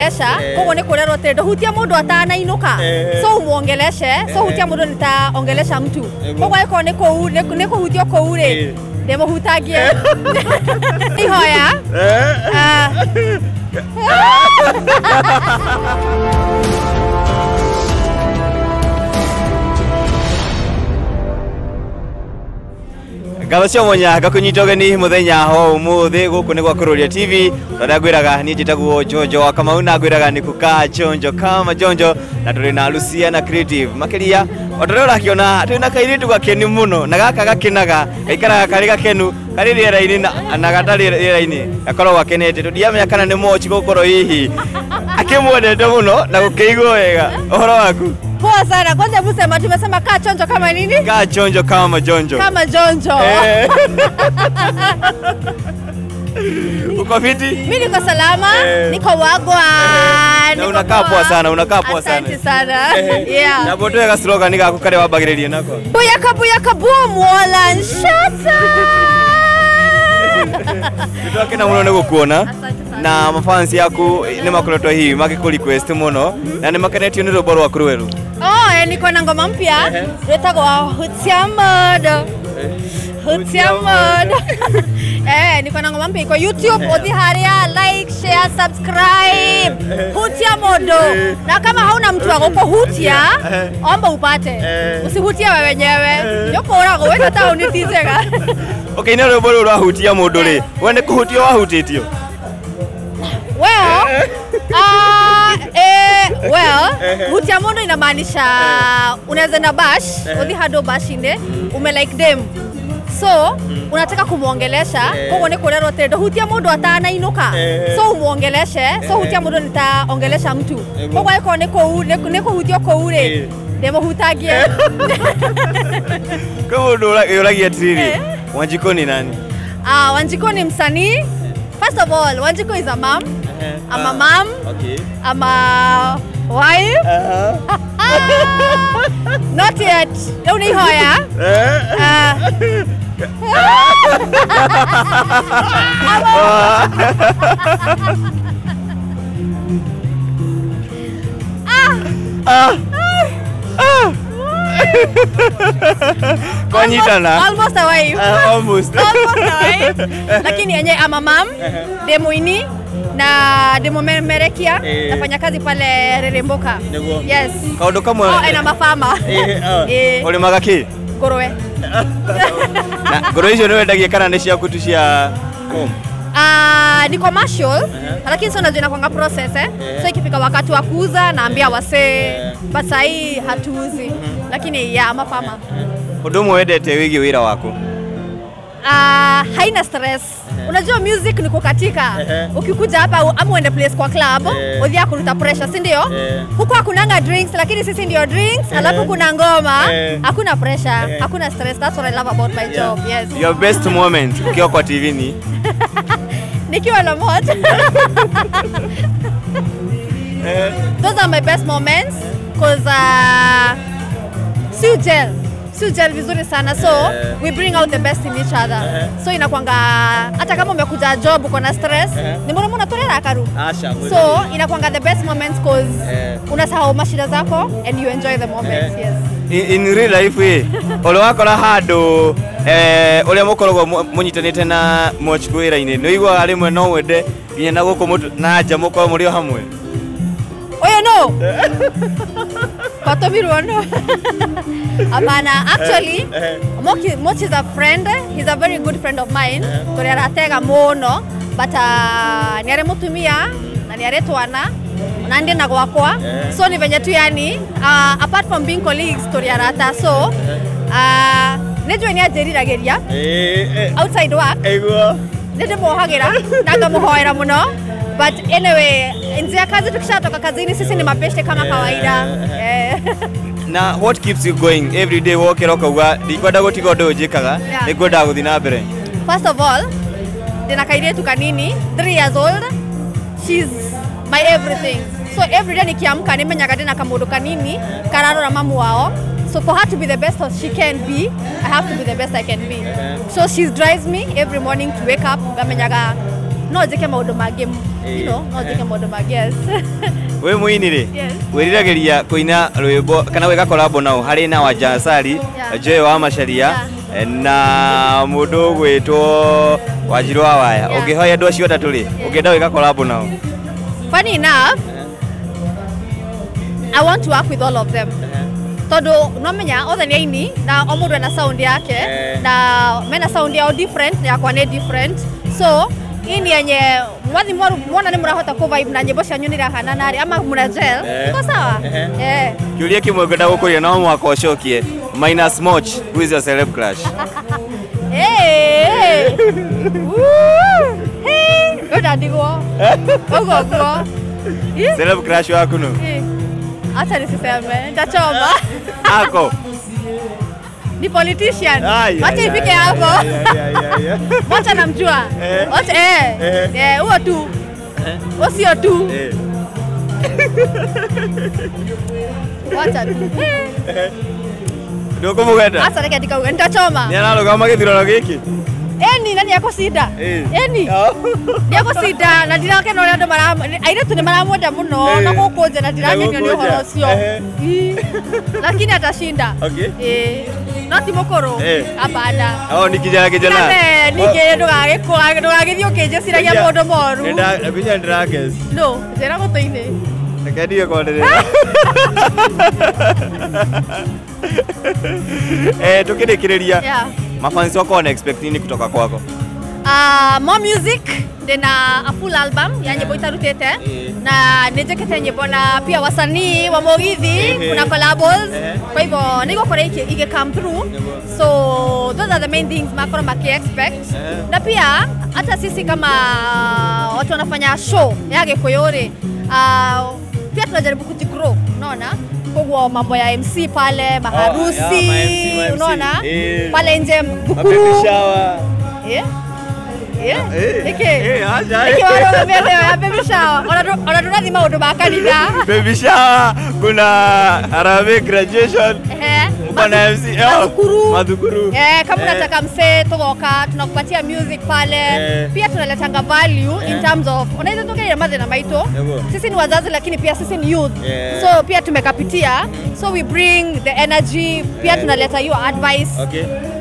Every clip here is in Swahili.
Esha, kogo ni kurero te hutia mundu atana inuka. So umuongeleshe, so hutia mundu nitaongelesha mtu. Kogo iko neko hutia kou re. Demo hutagie. Ihoya. Gabacio monya gakunyitogeni muthenya ho umuthi guku ni gwa Kururia TV rada gwiraga ni jitagwo Jonjo wa Kamau na gwiraga ni kuka Jonjo kama Jonjo na tuli na Lucia na Creative makiria otorora kiona twina kairitu gakeni muno na gaka gakinaga gaikara kari gakenu kari riera-ini na gatari riera-ini gakorwo gakenete tudiamenya kana ni mochi gukoro hihi akimwendete muno na gukeigwo wega uhoro waku. Poa sana. Kwanza musema tumesema kaa chonjo kama nini? Kaa chonjo kama Jonjo. Kama Jonjo. Uko fiti? Mimi niko salama, niko wagwa. Na unakaa poa sana, unakaa poa sana. Asante sana. Yeah. Na boto ya slogan nika kukare wabagiririe nako. Buya kabu mwola nshata. Tutoke na muno gukuona. Na mafansi yaku ni makuletwa hivi makiko request muno na ni makenetio ni rwimbo rwa Kurueru. Niko na ngoma mpya rwetagwa Hutia Modo. Hutia Modo. Niko na ngoma mpya iko YouTube, uthi haria like, share, subscribe. Hutia Modo. Na kama hauna mtu wako hutia, omba upate. Usihutia wewe wenyewe. Yoko urago weka ta unitizega. Okay, ni rwimbo rwa Hutia Modo ri. Wende kuhutia wa hutitio. Hutia Modo inamaanisha unaweza na bash, uthi hado bash inde, ume like them. So, unataka kumuongelesha, kogo ni kurero te Hutia Modo atana inuka. So umuongeleshe, so Hutia Modo nitaongelesha mtu. Kogo iko neko hutia kou re. Demo hutagie. Kama ndo uragia triri. Wanjiko ni nani? Wanjiko ni msanii. First of all, Wanjiko is a mom. I'm a mom. Okay. I'm a wife. Not yet. Don't need hoya. Almost a wife. Almost a wife. Lakini yenye I'm a mom. Demo ini na demo merekia nafanya kazi pale Reremboka. Yes. Kaundo kamwe. Na mafama. Ole magaki. Ngorowe. Na ngorowe hizo ndio ndagie kana ni cia kutucia kom. Ni commercial, lakini sio najua kwanga process So ikifika wakati wa kuuza naambia wase but sai hatuuzi. Lakini ya mafama. Udomo wedete wigi wira wako. Haina stress. Unajua music ni kukatika. Ukikuja hapa ama uende place kwa club, udhia kuruta pressure, si ndio? Huko hakunanga drinks, lakini sisi ndio drinks, alafu kuna ngoma, hakuna pressure, hakuna stress. That's what I love about my job. Yes. Your best moment ukiwa kwa TV ni? Nikiwa na mod. Those are my best moments because Sujel vizuri sana, so we bring out the best in each other. So inakwanga hata kama umekuja job uko na stress, ni mbona mnatolera karu. So inakwanga the best moments cause unasahau mashida zako and you enjoy the moments. Yes. In real life ole wakora hado ole mukorogwo munyitanite na mochiko ira-ini no igwa ari mwe no wende nginya na guko na nja mukoro muri hamwe. Oyo no. Patomiru no. Apana, actually, Moch is a friend. He's a very good friend of mine. Turiaratega mono, but niare mutumia na niare twana na ndi na gwakwa. So ni venye tu yani, apart from being colleagues turiarata, so nejwe ni ajerirageria outside work. Nende mohagira na ngamuhoera muno. But anyway, nje kazi tukishatoka kazini sisi ni mapeste kama kawaida. Na what keeps you going every day walking okauga ndikwenda gutiga ndu njikaga nikwenda guthi na mbere? First of all, ndina kairitu kanini 3 years old. She's my everything. So every day nikiamka nimenyaga ndina kamundu kanini kararora mamu wao. So for her to be the best she can be, I have to be the best I can be. So she drives me every morning to wake up. Gamenyaga no jike maundu mangi you know no take about my guess we muini ri yes wirirageria kuina rwimbo kana wega collab nao hari na wa Jasari Joy wa Macharia na mundu gwitwo Wajirwa Waya ungihoya ndu acio atatu ri ungienda wega collab nao funny enough I want to work with all of them todo no menya othe ni aini na o mundu na sound yake na mena sound yao different na yakwa ni different so ini yenye mwathi mwana ni murahota ku vibe na nyimbo cianyu ni rahana ri ama mura gel iko sawa kiuria kimwe ngenda gukuria no mwaka ucokie minus Moch who is your celeb crush hey oda digo ogo celeb crush wako no acha nisiseme ndachoma ako ni politician acha ifike hapo acha namjua acha huo tu sio tu acha ndio kumugenda acha rekadika ndachoma ni analogama githiro giki eni nani yako sida eni yako sida na ndira keno ndo mara aire tu ni mara moja muno na kukunje na ndira keno ni horo cio lakini atashinda okay noti mukuru apanda ni kijana nige ndo gagithio kinje ciragia mundu moru nda binya drages no jera gotoine akadio kodere tukirekereria mafansi wako wana expect nini kutoka kwako more music then a full album ya nyimbo itarutete na nijekete nyimbo na pia wasanii wa Mugithi kuna collabs kwa hivyo niko kwa ige come through so those are the main things makoro maki expect na pia hata sisi kama watu wanafanya show yake koyore pia tunajaribu kujigrow unaona kwa mambo ya MC pale maharusi unaona pale nje bukuru baby shower ona tunathi maundu ma kanitha baby shower kuna harambee graduation kuna MC madhukuru kama unataka msee toka tunakupatia music pale pia tunaletanga value in terms of unaweza toka ile madhe na maito sisi ni wazazi lakini pia sisi ni youth so pia tumekapitia so we bring the energy pia tunaleta your advice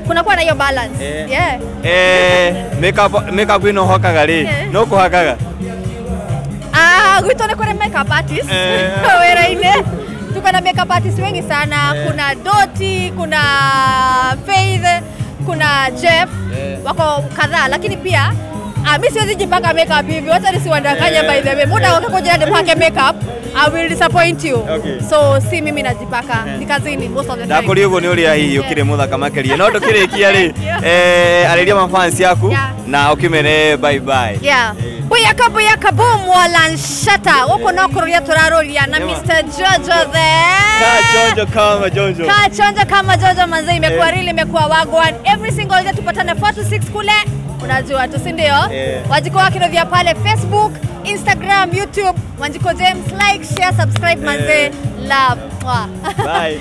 kuna kuwa na hiyo balance makeup ino hokaga ri no kuhakaga gwito ni kore makeup artist wera-ine tuko na makeup artist wengi sana kuna Doti kuna Faith kuna Jeff wako kadhaa lakini pia mimi siwezi jipaka makeup hivi wacha nisiwadanganye by the way muda wako kuja nipake makeup I will disappoint you so si mimi najipaka ni kazini most of the time ndakuri ugo ni uria hihi ukire muthaka makeria no ndukirikia ri ariria mafans yaku na ukimere bye bye buya kaboom wala nshata uko no kururia turaroria na Mr Jojo Kachonjo kama Jojo manze imekuwa really imekuwa wagwan every single day tupatane 4 to 6 kule unajua tu si ndio Wanjiko wakirovia pale Facebook Instagram YouTube Wanjiko James like share subscribe manze love bye